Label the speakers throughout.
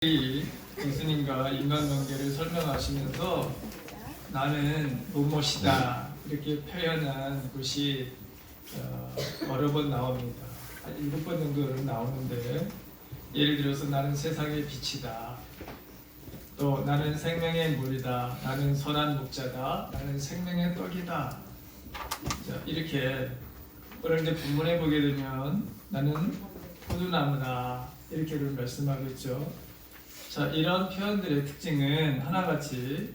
Speaker 1: 예수님과 인간관계를 설명하시면서 나는 무엇이다 이렇게 표현한 것이 여러 번 나옵니다. 한 7번 정도 나오는데, 예를 들어서 나는 세상의 빛이다, 또 나는 생명의 물이다, 나는 선한 목자다, 나는 생명의 떡이다. 자, 이렇게 오늘 이제 본문에 보게 되면 나는 포도나무다 이렇게 말씀하고 있죠. 자, 이런 표현들의 특징은 하나같이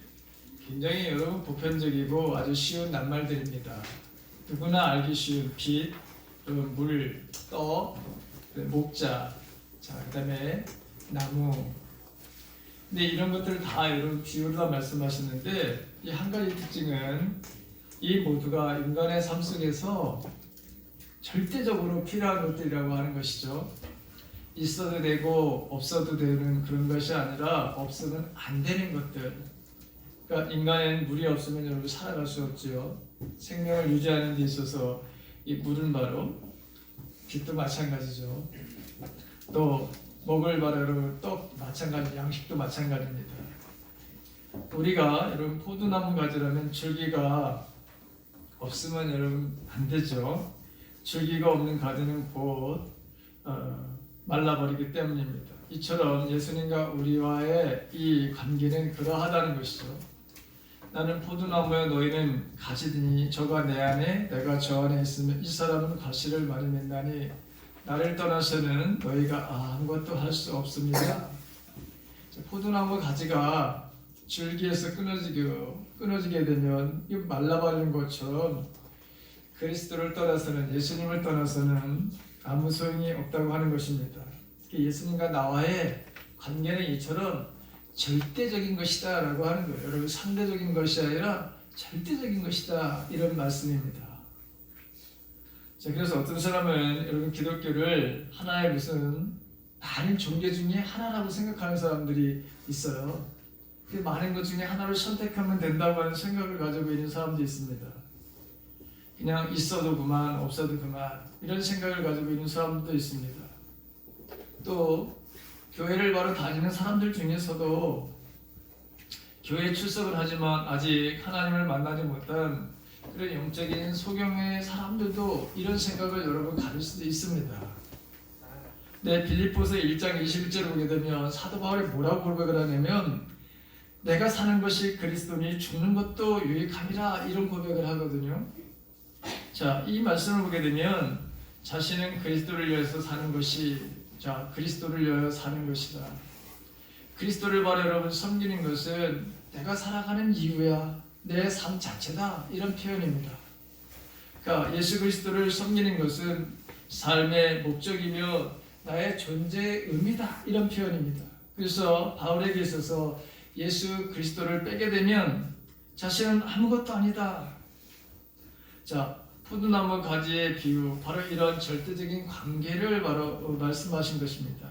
Speaker 1: 굉장히 여러분 보편적이고 아주 쉬운 낱말들입니다. 누구나 알기 쉬운 빛, 물, 떡, 목자, 자, 그다음에 나무. 근데 이런 것들을 다 여러분 비유로 다 말씀하시는데, 이 한 가지 특징은 이 모두가 인간의 삶 속에서 절대적으로 필요한 것들이라고 하는 것이죠. 있어도 되고 없어도 되는 그런 것이 아니라 없으면 안 되는 것들. 그러니까 인간에는 물이 없으면 여러분 살아갈 수 없지요. 생명을 유지하는 데 있어서 이 물은 바로 빛도 마찬가지죠. 또 먹을 바로 여러분 떡 마찬가지, 양식도 마찬가지입니다. 우리가 여러분 포도나무 가지라면 줄기가 없으면 여러분 안 되죠. 줄기가 없는 가지는 곧 말라버리기 때문입니다. 이처럼 예수님과 우리와의 이 관계는 그러하다는 것이죠. 나는 포도나무여 너희는 가지더니 저가 내 안에 내가 저 안에 있으면 이 사람은 과실을 많이 맺나니 나를 떠나서는 너희가 아무것도 할 수 없습니다. 포도나무 가지가 줄기에서 끊어지게 되면 말라버리는 것처럼 그리스도를 떠나서는, 예수님을 떠나서는 아무 소용이 없다고 하는 것입니다. 예수님과 나와의 관계는 이처럼 절대적인 것이다 라고 하는 거예요. 여러분, 상대적인 것이 아니라 절대적인 것이다, 이런 말씀입니다. 자, 그래서 어떤 사람은 여러분 기독교를 하나의 무슨 많은 종교 중에 하나라고 생각하는 사람들이 있어요. 그 많은 것 중에 하나를 선택하면 된다고 하는 생각을 가지고 있는 사람도 있습니다. 그냥 있어도 그만, 없어도 그만, 이런 생각을 가지고 있는 사람들도 있습니다. 또 교회를 바로 다니는 사람들 중에서도 교회에 출석을 하지만 아직 하나님을 만나지 못한 그런 영적인 소경의 사람들도 이런 생각을 여러분 가질 수도 있습니다. 네, 빌립보서 1장 21절을 보게 되면 사도 바울이 뭐라고 고백을 하냐면 내가 사는 것이 그리스도니 죽는 것도 유익함이라, 이런 고백을 하거든요. 자, 이 말씀을 보게 되면 자신은 그리스도를 위해서 사는 것이, 자, 그리스도를 위하여 사는 것이다. 그리스도를 바로 여러분 섬기는 것은 내가 살아가는 이유야, 내 삶 자체다, 이런 표현입니다. 그러니까 예수 그리스도를 섬기는 것은 삶의 목적이며 나의 존재의 의미다, 이런 표현입니다. 그래서 바울에게 있어서 예수 그리스도를 빼게 되면 자신은 아무것도 아니다. 자, 포도나무 가지의 비유, 바로 이런 절대적인 관계를 바로 말씀하신 것입니다.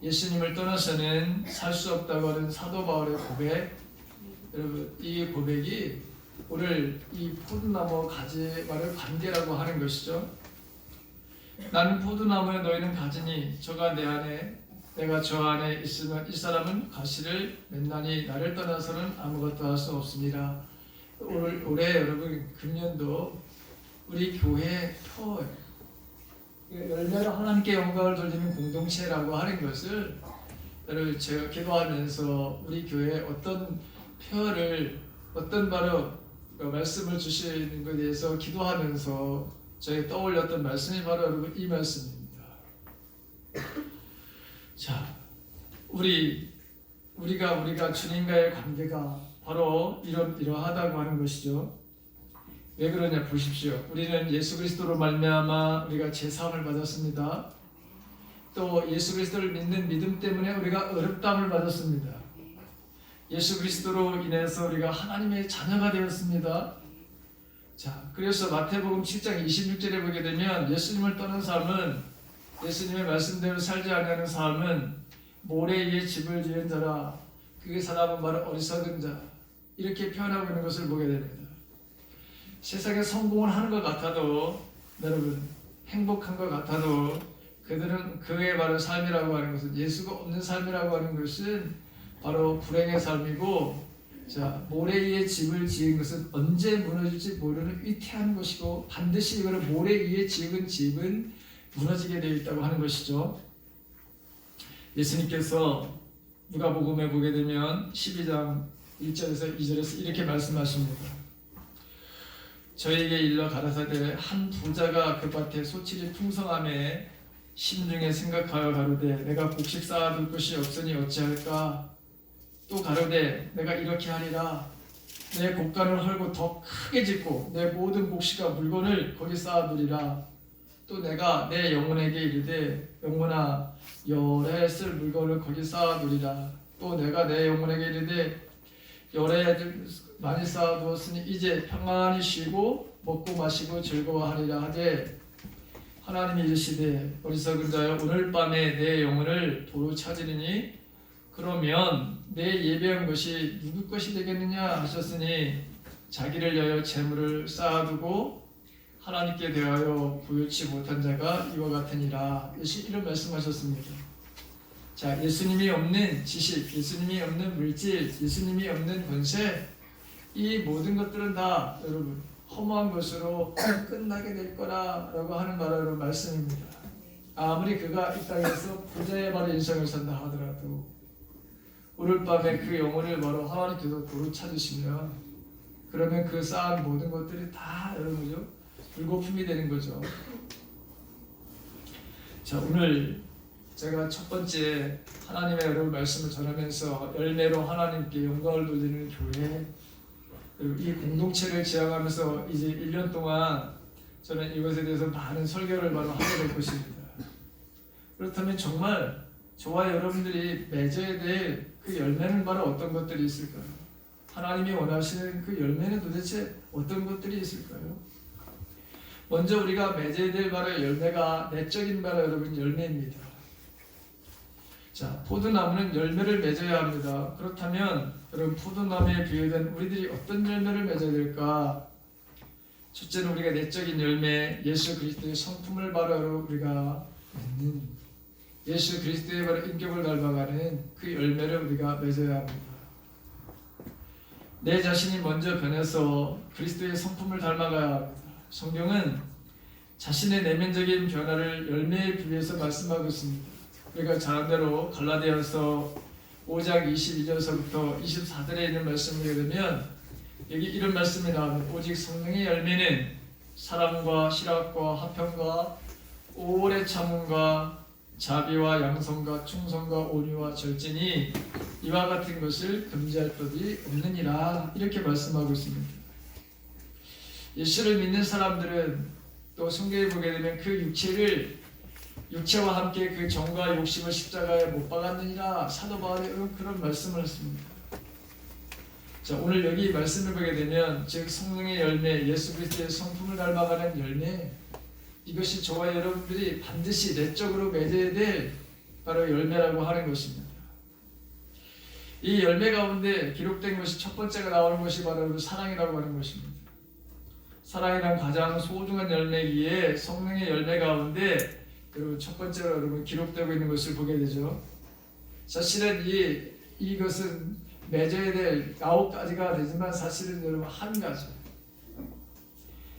Speaker 1: 예수님을 떠나서는 살 수 없다고 하는 사도 바울의 고백, 여러분 이 고백이 오늘 이 포도나무 가지와의 관계라고 하는 것이죠. 나는 포도나무에 너희는 가지니 저가 내 안에 내가 저 안에 있으면 이 사람은 가시를 맺나니 나를 떠나서는 아무것도 할 수 없습니다. 올해 여러분 금년도 우리 교회 표, 열매로 하나님께 영광을 돌리는 공동체라고 하는 것을 여러분 제가 기도하면서 우리 교회에 어떤 표를, 어떤 바로 말씀을 주시는 것에 대해서 기도하면서 저희 떠올렸던 말씀이 바로 여러분 이 말씀입니다. 자, 우리가 주님과의 관계가 바로 이러하다고 하는 것이죠. 왜 그러냐 보십시오. 우리는 예수 그리스도로 말미암아 우리가 제사함을 받았습니다. 또 예수 그리스도를 믿는 믿음 때문에 우리가 의롭다함을 받았습니다. 예수 그리스도로 인해서 우리가 하나님의 자녀가 되었습니다. 자, 그래서 마태복음 7장 26절에 보게 되면 예수님을 떠난 삶은, 예수님의 말씀대로 살지 않는 삶은 모래 위에 집을 지은 자라, 그 사람은 바로 어리석은 자, 이렇게 표현하고 있는 것을 보게 됩니다. 세상에 성공을 하는 것 같아도, 여러분 행복한 것 같아도 그들은 그의 바로 삶이라고 하는 것은 예수가 없는 삶이라고 하는 것은 바로 불행의 삶이고, 자, 모래 위에 집을 지은 것은 언제 무너질지 모르는 위태한 것이고 반드시 이거를 모래 위에 지은 집은 무너지게 되어 있다고 하는 것이죠. 예수님께서 누가복음에 보게 되면 12장 1절에서 2절에서 이렇게 말씀하십니다. 저에게 일러 가라사대 한 부자가 그 밭에 소출이 풍성함에 심중에 생각하여 가로되 내가 곡식 쌓아둘 것이 없으니 어찌할까. 또 가로되 내가 이렇게 하리라. 내 곡간을 헐고 더 크게 짓고 내 모든 곡식과 물건을 거기 쌓아두리라. 또 내가 내 영혼에게 이르되 영혼아 열에 쓸 물건을 거기 쌓아두리라. 또 내가 내 영혼에게 이르되 열에 많이 쌓아두었으니 이제 평안히 쉬고 먹고 마시고 즐거워하리라 하되 하나님이 이르시되 어리석은 자여 오늘 밤에 내 영혼을 도로 찾으리니 그러면 내 예배한 것이 누구 것이 되겠느냐 하셨으니 자기를 위하여 재물을 쌓아두고 하나님께 대하여 부유치 못한 자가 이와 같으니라. 이런 말씀하셨습니다. 자, 예수님이 없는 지식, 예수님이 없는 물질, 예수님이 없는 권세, 이 모든 것들은 다 여러분 허무한 것으로 끝나게 될 거라라고 하는 바로 말씀입니다. 아무리 그가 이 땅에서 부자의 바로 인생을 산다 하더라도 오늘 밤에 그 영혼을 바로 하나님께서 도로 찾으시면 그러면 그 쌓은 모든 것들이 다 여러분죠 불거품이 되는 거죠. 자, 오늘 제가 첫 번째 하나님의 여러분 말씀을 전하면서 열매로 하나님께 영광을 돌리는 교회, 그리고 이 공동체를 지향하면서 이제 1년 동안 저는 이것에 대해서 많은 설교를 바로 하게 될 것입니다. 그렇다면 정말 저와 여러분들이 맺어야 될 그 열매는 바로 어떤 것들이 있을까요? 하나님이 원하시는 그 열매는 도대체 어떤 것들이 있을까요? 먼저 우리가 맺어야 될 바로 열매가 내적인 바로 여러분 열매입니다. 자, 포도나무는 열매를 맺어야 합니다. 그렇다면 여러분 포도나무에 비유된 우리들이 어떤 열매를 맺어야 될까? 첫째는 우리가 내적인 열매, 예수 그리스도의 성품을 바로 우리가 맺는, 예수 그리스도의 바로 인격을 닮아가는 그 열매를 우리가 맺어야 합니다. 내 자신이 먼저 변해서 그리스도의 성품을 닮아가야 합니다. 성경은 자신의 내면적인 변화를 열매에 비유해서 말씀하고 있습니다. 우리가 잘 아는 대로 갈라디아서 5장 22절서부터 24절에 있는 말씀을 보게 되면 여기 이런 말씀이 나옵니다. 오직 성령의 열매는 사랑과 실학과 화평과 오래 참음과 자비와 양성과 충성과 온유와 절제니 이와 같은 것을 금지할 법이 없느니라. 이렇게 말씀하고 있습니다. 예수를 믿는 사람들은 또 성경에 보게 되면 그 육체와 함께 그 정과 욕심을 십자가에 못 박았느니라. 사도 바울이 그런 말씀을 했습니다. 자, 오늘 여기 말씀을 보게 되면 즉 성령의 열매, 예수 그리스도의 성품을 닮아가는 열매, 이것이 저와 여러분들이 반드시 내적으로 맺어야 될 바로 열매라고 하는 것입니다. 이 열매 가운데 기록된 것이 첫 번째가 나오는 것이 바로 사랑이라고 하는 것입니다. 사랑이란 가장 소중한 열매이기에 성령의 열매 가운데 그리고 첫 번째로 여러분 기록되고 있는 것을 보게 되죠. 사실은 이것은 맺어야 될 9가지가 되지만 사실은 여러분 한 가지.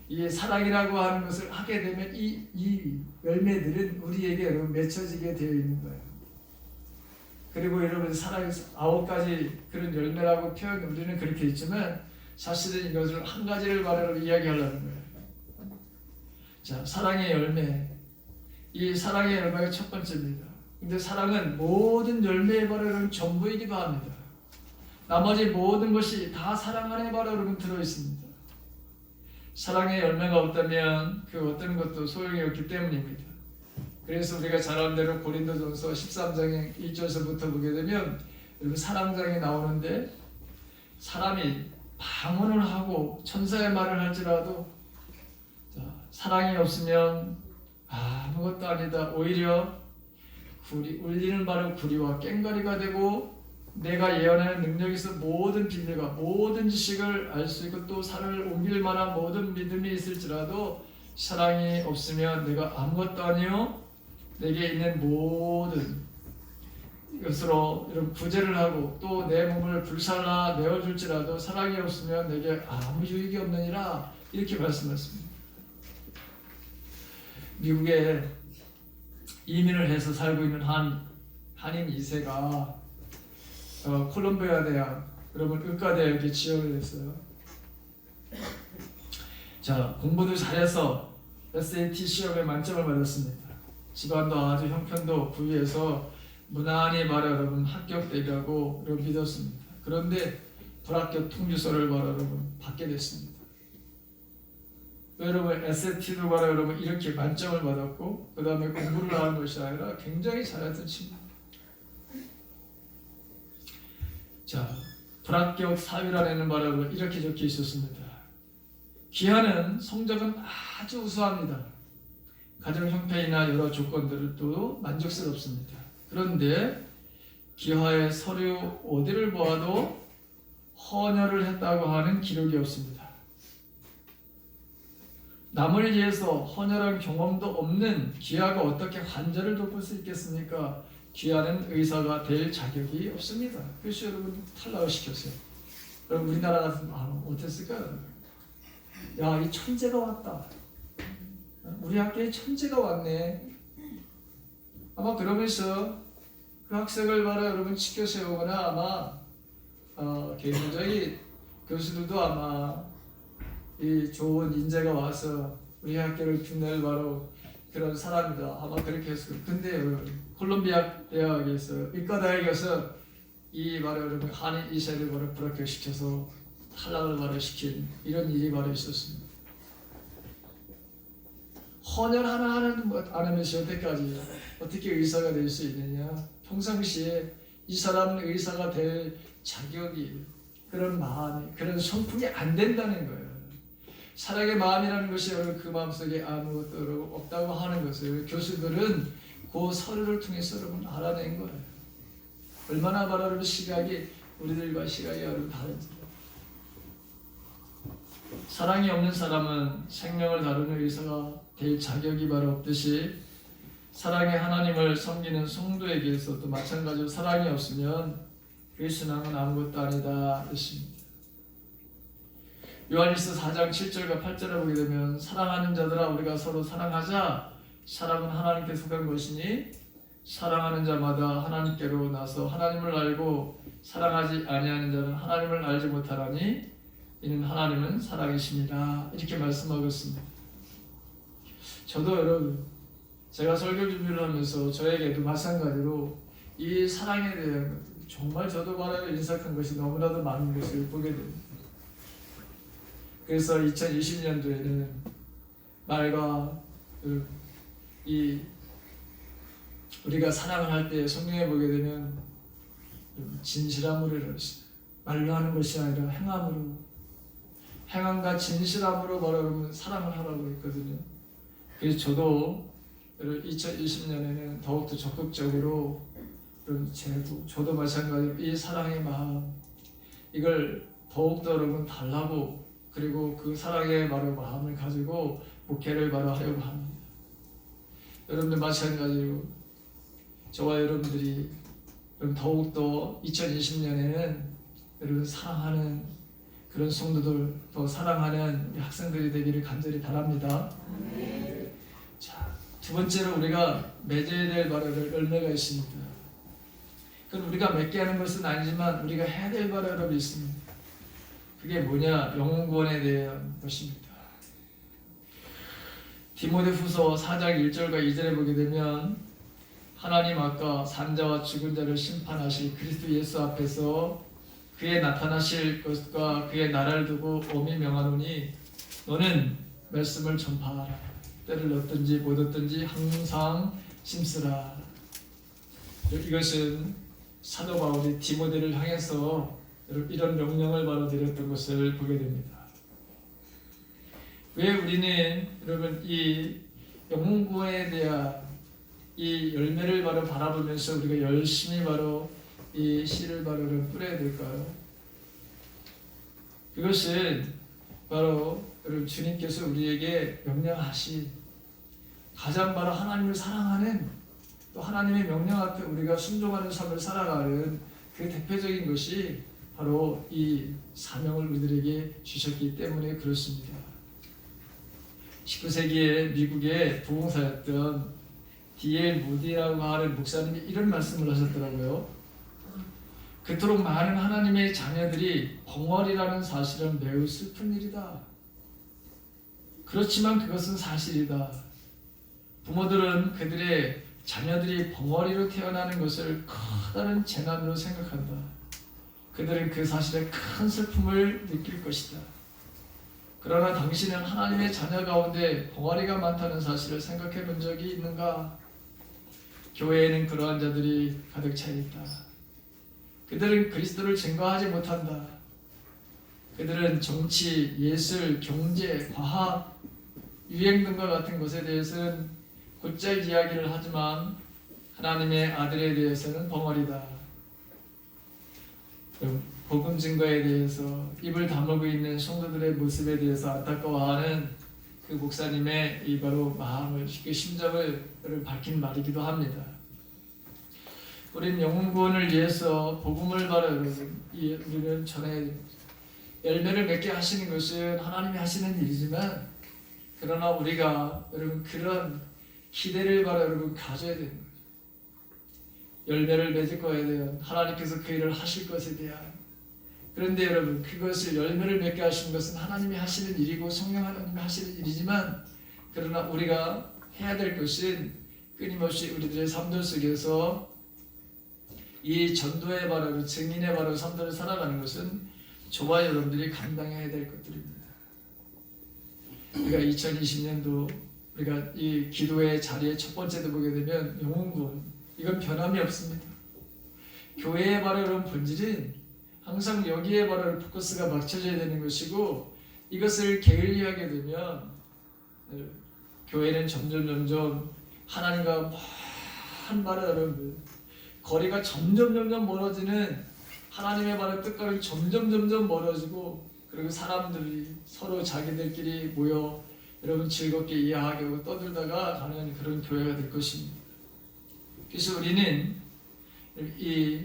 Speaker 1: 이 사랑이라고 하는 것을 하게 되면 이 열매들은 우리에게 여러분 맺혀지게 되어 있는 거예요. 그리고 여러분 사랑이 9가지 그런 열매라고 표현 우리는 그렇게 있지만 사실은 이것을 한 가지를 바로 이야기하려는 거예요. 자, 사랑의 열매. 이 사랑의 열매가 첫 번째입니다. 근데 사랑은 모든 열매의 바로 전부이기도 합니다. 나머지 모든 것이 다 사랑 안에 바로 여러분 들어있습니다. 사랑의 열매가 없다면 그 어떤 것도 소용이 없기 때문입니다. 그래서 우리가 잘 아는 대로 고린도전서 13장의 1절서부터 보게 되면 여러분 사랑장이 나오는데 사람이 방언을 하고 천사의 말을 할지라도 사랑이 없으면 아무것도 아니다. 오히려 울리는 바로 구리와 꽹과리가 되고 내가 예언하는 능력이 있어 모든 비밀과 모든 지식을 알 수 있고 또 산을 옮길 만한 모든 믿음이 있을지라도 사랑이 없으면 내가 아무것도 아니요 내게 있는 모든 것으로 이런 구제를 하고 또 내 몸을 불살라 내어줄지라도 사랑이 없으면 내게 아무 유익이 없느니라 이렇게 말씀했습니다. 미국에 이민을 해서 살고 있는 한인 2세가 콜롬비아 대학 그러면 의과대학에 지원을 했어요. 자, 공부도 잘해서 SAT 시험에 만점을 받았습니다. 집안도 아주 형편도 부유해서 무난히 여러분 합격 대비하고 믿었습니다. 그런데 불합격 통지서를 여러분 받게 됐습니다. 여러분 SAT도 여러분 이렇게 만점을 받았고 그 다음에 공부를 하는 것이 아니라 굉장히 잘했던 친구. 자, 불합격 사유란에는 여러분 이렇게 적혀 있었습니다. 기하는 성적은 아주 우수합니다. 가정 형편이나 여러 조건들도 만족스럽습니다. 그런데 기하의 서류 어디를 보아도 헌혈을 했다고 하는 기록이 없습니다. 남을 위해서 헌혈한 경험도 없는 기하가 어떻게 환자를 돕을 수 있겠습니까? 기하는 의사가 될 자격이 없습니다. 그래서 여러분 탈락을 시켰어요. 그럼 우리나라 같으면 어땠을까요? 야, 이 천재가 왔다. 우리 학교에 천재가 왔네. 아마 그러면서 그 학생을 여러분 지켜 세우거나 아마 개인적인 교수들도 아마 이 좋은 인재가 와서 우리 학교를 빛낼 그런 사람이다. 아마 그렇게 했을 거예요. 근데 콜롬비아 대학에서 의과대학에서 이 여러분 한인 2세를 불합격시켜서 탈락을 시킨 이런 일이 있었습니다. 헌혈 하나 안 하면서 여태까지 어떻게 의사가 될 수 있느냐? 평상시에 이 사람은 의사가 될 자격이 그런 마음이 그런 성품이 안 된다는 거예요. 사랑의 마음이라는 것이 그 마음속에 아무것도 없다고 하는 것을 교수들은 그 서류를 통해서 여러분 알아낸 거예요. 얼마나 여러분 시각이 우리들과 시각이 여러분 다른지. 사랑이 없는 사람은 생명을 다루는 의사가 될 자격이 없듯이 사랑의 하나님을 섬기는 성도에게서도 마찬가지로 사랑이 없으면 그 신앙은 아무것도 아니다 했습니다. 요한일서 4장 7절과 8절을 보게 되면 사랑하는 자들아 우리가 서로 사랑하자. 사랑은 하나님께 속한 것이니 사랑하는 자마다 하나님께로 나서 하나님을 알고 사랑하지 아니하는 자는 하나님을 알지 못하라니 이는 하나님은 사랑이십니다. 이렇게 말씀하고 있습니다. 저도 여러분 제가 설교 준비를 하면서 저에게도 마찬가지로 이 사랑에 대한 정말 저도 인삭한 것이 너무나도 많은 것을 보게 됩니다. 그래서 2020년도에는 말과 이 우리가 사랑을 할 때 성경에 보게 되면 진실함으로 이루어집니다. 말로 하는 것이 아니라 행함으로 행함과 진실함으로 여러분 사랑을 하라고 했거든요. 그래서 저도 2020년에는 더욱더 적극적으로 저도 마찬가지로 이 사랑의 마음 이걸 더욱더 여러분 달라고 그리고 그 사랑의 마음을 가지고 목회를 하려고 합니다. 여러분들 마찬가지로 저와 여러분들이 더욱더 2020년에는 여러분 사랑하는 그런 성도들 더 사랑하는 학생들이 되기를 간절히 바랍니다. 자, 두 번째로 우리가 맺어야 될 열매가 있습니다. 그건 우리가 맺게 하는 것은 아니지만 우리가 해야 될 바람이 있습니다. 그게 뭐냐? 영혼구원에 대한 것입니다. 디모데후서 4장 1절과 2절에 보게 되면 하나님 아까 산자와 죽은 자를 심판하실 그리스도 예수 앞에서 그의 나타나실 것과 그의 나라를 두고 엄히 명하노니 너는 말씀을 전파하라. 때를 얻든지 못 얻든지 항상 심쓰라. 이것은 사도 바울이 디모데를 향해서 이런 명령을 드렸던 것을 보게 됩니다. 왜 우리는 여러분 이 영혼구원에 대한 이 열매를 바라보면서 우리가 열심히 이 씨를 뿌려야 될까요? 그것은 바로 여러분 주님께서 우리에게 명령하신 가장 하나님을 사랑하는 또 하나님의 명령 앞에 우리가 순종하는 삶을 살아가는 그 대표적인 것이 바로 이 사명을 우리들에게 주셨기 때문에 그렇습니다. 19세기에 미국의 부흥사였던 D.L. 무디라고 하는 목사님이 이런 말씀을 하셨더라고요. 그토록 많은 하나님의 자녀들이 벙어리라는 사실은 매우 슬픈 일이다. 그렇지만 그것은 사실이다. 부모들은 그들의 자녀들이 벙어리로 태어나는 것을 커다란 재난으로 생각한다. 그들은 그 사실에 큰 슬픔을 느낄 것이다. 그러나 당신은 하나님의 자녀 가운데 벙어리가 많다는 사실을 생각해 본 적이 있는가? 교회에는 그러한 자들이 가득 차 있다. 그들은 그리스도를 증거하지 못한다. 그들은 정치, 예술, 경제, 과학, 유행 등과 같은 것에 대해서는 곧잘 이야기를 하지만 하나님의 아들에 대해서는 벙어리다. 복음 증거에 대해서 입을 다물고 있는 성도들의 모습에 대해서 안타까워하는 그 목사님의 이 바로 마음을, 그 심정을 밝힌 말이기도 합니다. 우리는 영혼 구원을 위해서 복음을 바라 우리는 전해야 됩니다. 열매를 맺게 하시는 것은 하나님이 하시는 일이지만 그러나 우리가 여러분 그런 기대를 바라 여러분 가져야 되는 거죠. 열매를 맺을 거에 대한 하나님께서 그 일을 하실 것에 대한 그런데 여러분 그것을 열매를 맺게 하시는 것은 하나님이 하시는 일이고 성령 하나님이 하시는 일이지만 그러나 우리가 해야 될 것은 끊임없이 우리들의 삶들 속에서 이 전도의 바로 증인의 바로 삶들을 살아가는 것은 저와 여러분들이 감당해야 될 것들입니다. 우리가 2020년도 우리가 이 기도의 자리에 첫 번째도 보게 되면 영혼구원 이건 변함이 없습니다. 교회의 바로 이런 본질은 항상 여기에 바로 포커스가 맞춰져야 되는 것이고 이것을 게을리하게 되면 교회는 점점 하나님과 한 바로 여러분 거리가 점점 멀어지는 하나님의 바로 뜻과는 점점 멀어지고 그리고 사람들이 서로 자기들끼리 모여 여러분 즐겁게 이야기하게 하고 떠들다가 가는 그런 교회가 될 것입니다. 그래서 우리는 이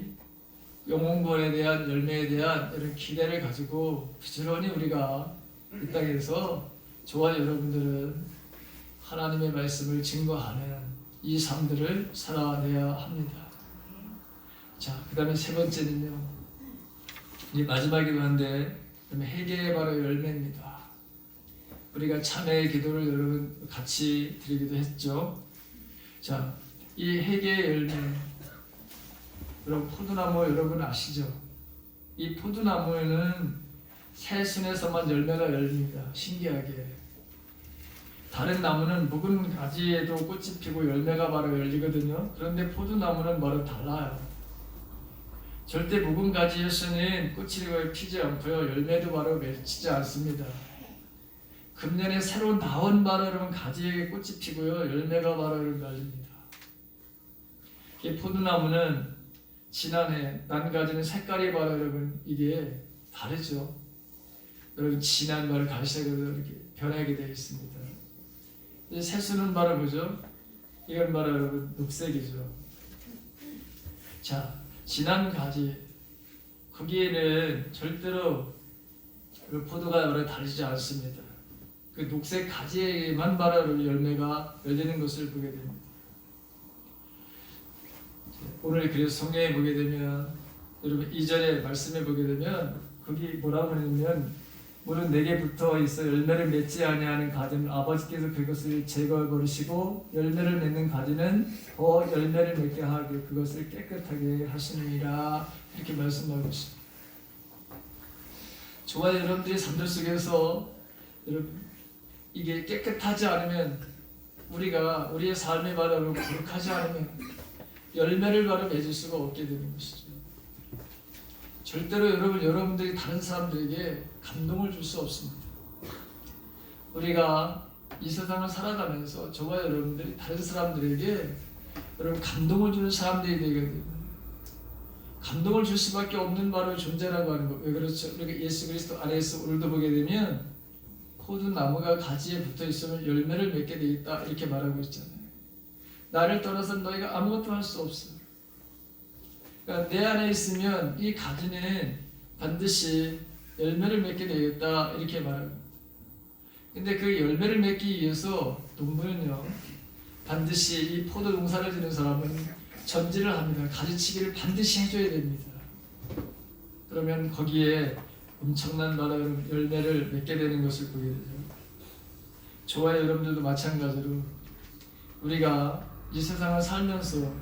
Speaker 1: 영혼구원에 대한 열매에 대한 이런 기대를 가지고 부지런히 우리가 이 땅에서 저와 여러분들은 하나님의 말씀을 증거하는 이 삶들을 살아내야 합니다. 자, 그 다음에 세 번째는요. 이 마지막이기도 한데 회개의 바로 열매입니다. 우리가 참회의 기도를 여러분 같이 드리기도 했죠. 자, 이 회개의 열매 여러분 포도나무 여러분 아시죠? 이 포도나무에는 새순에서만 열매가 열립니다. 신기하게 다른 나무는 묵은 가지에도 꽃이 피고 열매가 바로 열리거든요. 그런데 포도나무는 바로 달라요. 절대 묵은 가지에서는 꽃이 피지 않고요. 열매도 바로 맺히지 않습니다. 금년에 새로 나온 바로 여러분 가지에 꽃이 피고요. 열매가 바로 열립니다. 이 포도나무는 지난해 난 가지는 색깔이 바로 여러분 이게 다르죠. 여러분 진한 바로 갈색으로 이렇게 변하게 되어 있습니다. 이 새수는 바로 뭐죠? 이건 바로 여러분 녹색이죠. 자, 진한 가지 거기에는 절대로 포도가 바로 다르지 않습니다. 그 녹색 가지에만 바로 열매가 열리는 것을 보게 됩니다. 오늘 그래서 성경에 보게 되면 여러분 이전에 말씀에 보게 되면 거기 뭐라고 하냐면 물은 내게 붙어 있어 열매를 맺지 아니하는 가지는 아버지께서 그것을 제거해 버리시고 열매를 맺는 가지는 더 열매를 맺게 하게 그것을 깨끗하게 하시느니라 이렇게 말씀하고 있습니다. 저와 여러분들이 삶들 속에서 여러분 이게 깨끗하지 않으면 우리가 우리의 삶의 바로 거룩하지 않으면 열매를 바로 맺을 수가 없게 되는 것이죠. 절대로 여러분들이 다른 사람들에게 감동을 줄 수 없습니다. 우리가 이 세상을 살아가면서 저와 여러분들이 다른 사람들에게 여러분 감동을 주는 사람들이 되게 됩니다. 감동을 줄 수밖에 없는 바로 존재라고 하는 거. 왜 그렇죠? 우리가 예수 그리스도 안에서 오늘도 보게 되면 포도나무가 가지에 붙어 있으면 열매를 맺게 되어 있다 이렇게 말하고 있잖아요. 나를 떠나서 너희가 아무것도 할 수 없어. 그러니까 내 안에 있으면 이 가지는 반드시 열매를 맺게 되겠다 이렇게 말하고. 근데 그 열매를 맺기 위해서 농부는요 반드시 이 포도 농사를 지는 사람은 전지를 합니다. 가지치기를 반드시 해줘야 됩니다. 그러면 거기에 엄청난 나라의 열매를 맺게 되는 것을 보게 되죠. 저와 여러분들도 마찬가지로 우리가 이 세상을 살면서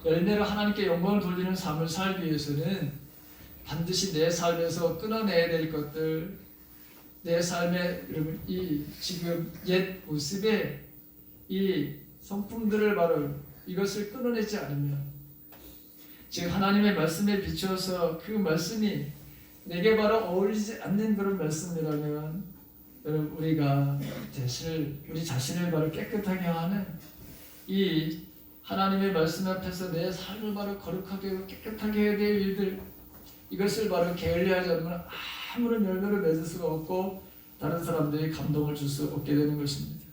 Speaker 1: 열매로 하나님께 영광을 돌리는 삶을 살기 위해서는 반드시 내 삶에서 끊어내야 될 것들, 내 삶의 이 지금 옛 모습에 이 성품들을 바로 이것을 끊어내지 않으면, 지금 하나님의 말씀에 비추어서 그 말씀이 내게 바로 어울리지 않는 그런 말씀이라면, 여러분 우리가 우리 자신을 바로 깨끗하게 하는 이 하나님의 말씀 앞에서 내 삶을 바로 거룩하게 하고 깨끗하게 해야 될 일들, 이것을 바로 게을리하지 않으면 아무런 열매를 맺을 수가 없고 다른 사람들이 감동을 줄 수 없게 되는 것입니다.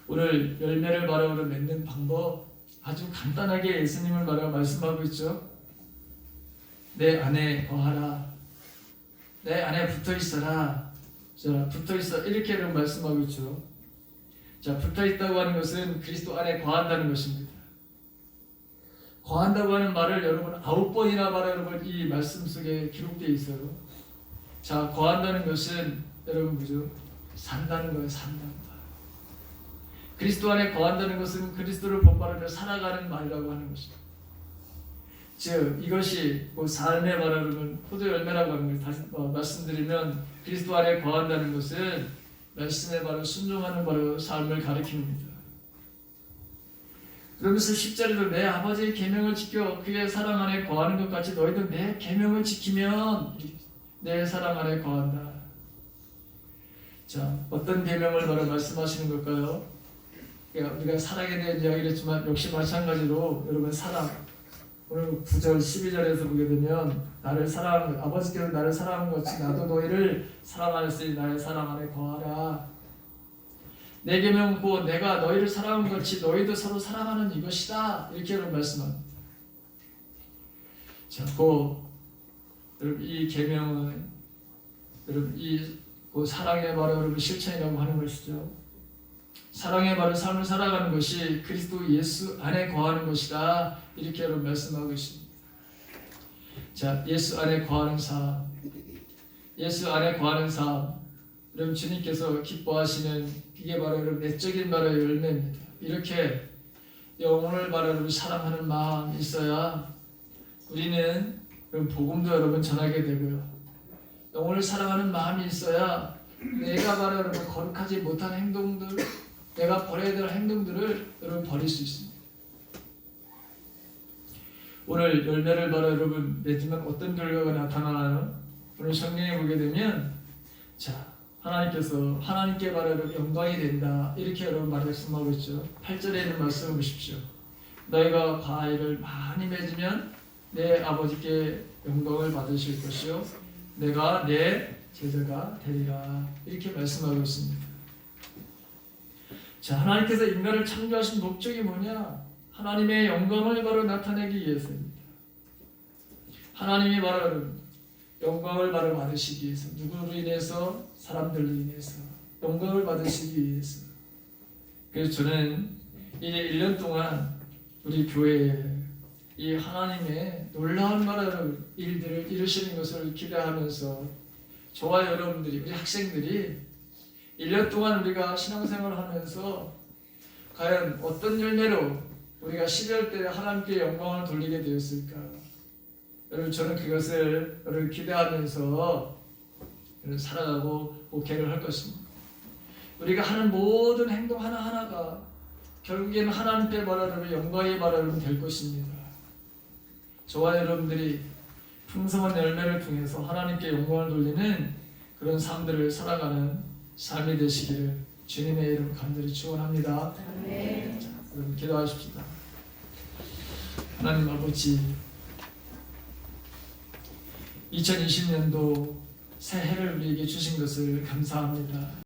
Speaker 1: 오늘 열매를 바로 맺는 방법 아주 간단하게 예수님을 바로 말씀하고 있죠. 내 안에 거하라, 내 안에 붙어 있어라. 자, 붙어 있어 이렇게 말씀하고 있죠. 자, 붙어 있다고 하는 것은 그리스도 안에 거한다는 것입니다. 거한다고 하는 말을 여러분 9번이나 바로 여러분 이 말씀 속에 기록되어 있어요. 자, 거한다는 것은 여러분 뭐죠? 산다는 거예요. 산다는 거. 그리스도 안에 거한다는 것은 그리스도를 본받으며 살아가는 말이라고 하는 것입니다. 즉 이것이 삶의 말하면 포도 열매라고 하는 걸 다시 말씀드리면, 그리스도 안에 거한다는 것은 말씀에 바로 순종하는 바로 삶을 가리킵니다. 그러면서 10절에도 내 아버지의 계명을 지켜 그의 사랑 안에 거하는 것 같이 너희도 내 계명을 지키면 내 사랑 안에 거한다. 자, 어떤 계명을 바로 말씀하시는 걸까요? 우리가 사랑에 대한 이야기를 했지만 역시 마찬가지로 여러분 사랑, 오늘 9절 12절에서 보게 되면 나를 사랑하는 것, 아버지께서 나를 사랑하는 것 같이 나도 너희를 사랑하였으니 나의 사랑 안에 거하라. 내 계명은 곧 내가 너희를 사랑한 것 같이 너희도 서로 사랑하는 이것이다. 이렇게 말씀합니다. 자, 여러분 이 계명은 여러분 이 사랑의 바로 여러분 실천이라고 하는 것이죠. 사랑의 바로 삶을 살아가는 것이 그리스도 예수 안에 거하는 것이다. 이렇게 여러분 말씀하고 있습니다. 자, 예수 안에 거하는 삶, 예수 안에 거하는 삶, 여러분 주님께서 기뻐하시는 이게 바로 여러분 내적인 바로 열매입니다. 이렇게 영혼을 바로 여러분 사랑하는 마음이 있어야 우리는 복음도 여러분 전하게 되고요. 영혼을 사랑하는 마음이 있어야 내가 바로 여러분 거룩하지 못한 행동들, 내가 버려야 될 행동들을 여러분 버릴 수 있습니다. 오늘 열매를 바로 여러분 맺으면 어떤 결과가 나타나나요? 오늘 성경에 보게 되면 자, 하나님께서 하나님께 바로 여러분 영광이 된다. 이렇게 여러분 말씀하고 있죠. 8절에 있는 말씀을 보십시오. 너희가 과일을 많이 맺으면 내 아버지께 영광을 받으실 것이요 내가 내 제자가 되리라. 이렇게 말씀하고 있습니다. 자, 하나님께서 인간을 창조하신 목적이 뭐냐? 하나님의 영광을 바로 나타내기 위해서입니다. 하나님이 바로 영광을 바로 받으시기 위해서, 누구로 인해서? 사람들로 인해서 영광을 받으시기 위해서. 그래서 저는 이제 1년 동안 우리 교회에 이 하나님의 놀라운 일들을 이루시는 것을 기대하면서 저와 여러분들이, 우리 학생들이 1년 동안 우리가 신앙생활을 하면서 과연 어떤 열매로 우리가 12월 때 하나님께 영광을 돌리게 되었을까? 여러분 저는 그것을 여러분 기대하면서 살아가고 목회를 할 것입니다. 우리가 하는 모든 행동 하나하나가 결국에는 하나님께 바라는 영광이 바라는 될 것입니다. 저와 여러분들이 풍성한 열매를 통해서 하나님께 영광을 돌리는 그런 삶들을 살아가는 삶이 되시기를 주님의 이름 간절히 축원합니다. 네. 자, 여러분 기도하십시다. 하나님 아버지, 2020년도 새해를 우리에게 주신 것을 감사합니다.